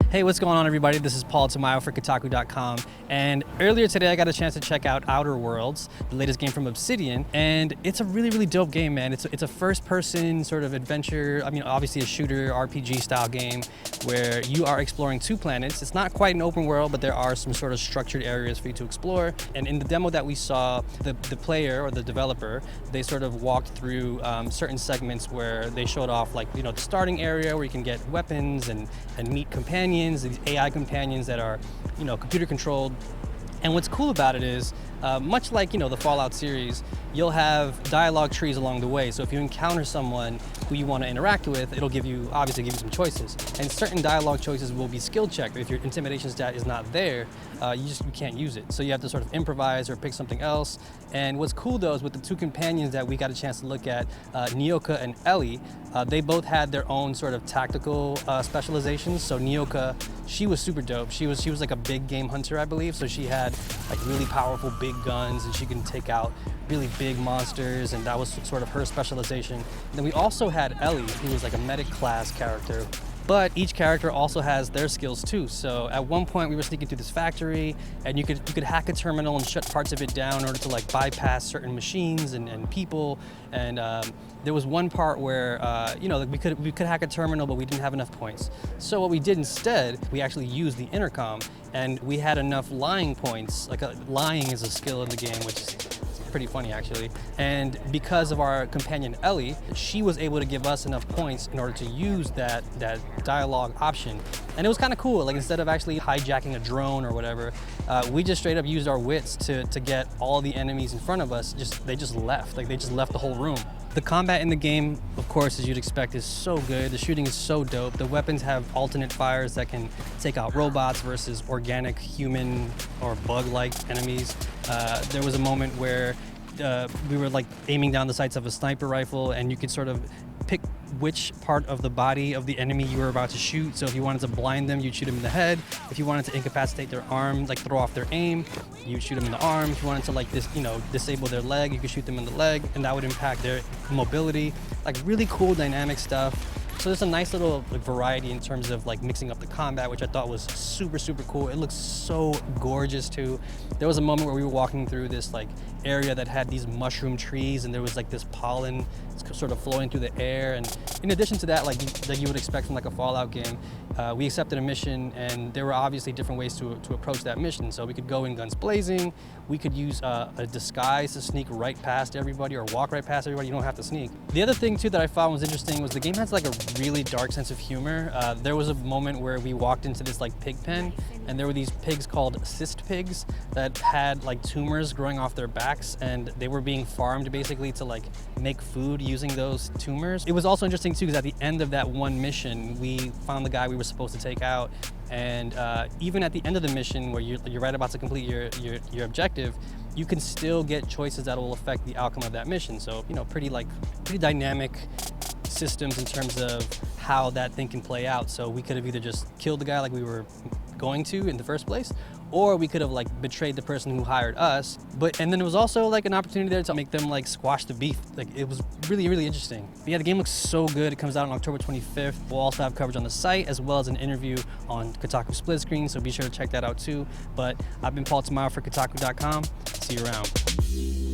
Hey, what's going on, everybody? This is Paul Tamayo for Kotaku.com. And earlier today, I got a chance to check out Outer Worlds, the latest game from Obsidian. And it's a really, really dope game, man. It's a first-person sort of adventure, obviously a shooter RPG style game where you are exploring two planets. It's not quite an open world, but there are some sort of structured areas for you to explore. And in the demo that we saw, the player or the developer, they sort of walked through certain segments where they showed off, like, the starting area where you can get weapons and meet companions, these AI companions that are, computer controlled. And what's cool about it is, much like, the Fallout series, you'll have dialogue trees along the way. So if you encounter someone who you want to interact with, it'll obviously give you some choices. And certain dialogue choices will be skill checked. If your intimidation stat is not there, you can't use it. So you have to sort of improvise or pick something else. And what's cool though is with the two companions that we got a chance to look at, Nyoka and Ellie, they both had their own sort of tactical specializations. So Nyoka, she was super dope. She was like a big game hunter, I believe. So she had like really powerful big guns and she can take out really big monsters, and that was sort of her specialization. And then we also had Ellie, who was like a medic class character. But each character also has their skills too. So at one point we were sneaking through this factory and you could hack a terminal and shut parts of it down in order to like bypass certain machines and people. And there was one part where we could hack a terminal, but we didn't have enough points. So what we did instead, we actually used the intercom, and we had enough lying points. Lying is a skill in the game, which is pretty funny actually. And because of our companion Ellie, she was able to give us enough points in order to use that dialogue option. And it was kind of cool. Like, instead of actually hijacking a drone or whatever, we just straight up used our wits to get all the enemies in front of us. They just left. Like, they just left the whole room. The combat in the game, of course, as you'd expect, is so good. The shooting is so dope. The weapons have alternate fires that can take out robots versus organic human or bug-like enemies. There was a moment where we were like aiming down the sights of a sniper rifle, and you could sort of pick which part of the body of the enemy you were about to shoot. So if you wanted to blind them, you'd shoot them in the head. If you wanted to incapacitate their arm, like throw off their aim, you'd shoot them in the arm. If you wanted to like disable their leg, you could shoot them in the leg, and that would impact their mobility. Like, really cool dynamic stuff. So there's a nice little variety in terms of like mixing up the combat, which I thought was super, super cool. It looks so gorgeous too. There was a moment where we were walking through this like area that had these mushroom trees, and there was like this pollen sort of flowing through the air. And in addition to that, like you would expect from like a Fallout game, we accepted a mission, and there were obviously different ways to approach that mission. So we could go in guns blazing, we could use a disguise to sneak right past everybody or walk right past everybody. You don't have to sneak. The other thing too that I found was interesting was the game has like a really dark sense of humor. There was a moment where we walked into this like pig pen, and there were these pigs called cyst pigs that had like tumors growing off their backs, and they were being farmed basically to like make food using those tumors. It was also interesting too, because at the end of that one mission, we found the guy we were supposed to take out, and even at the end of the mission where you're right about to complete your objective, you can still get choices that will affect the outcome of that mission. So pretty dynamic systems in terms of how that thing can play out. So we could have either just killed the guy like we were going to in the first place, or we could have like betrayed the person who hired us. And then there was also like an opportunity there to make them like squash the beef. Like, it was really, really interesting. But yeah, the game looks so good. It comes out on October 25th. We'll also have coverage on the site as well as an interview on Kotaku Split Screen, so be sure to check that out too. But I've been Paul Tamayo for Kotaku.com. See you around.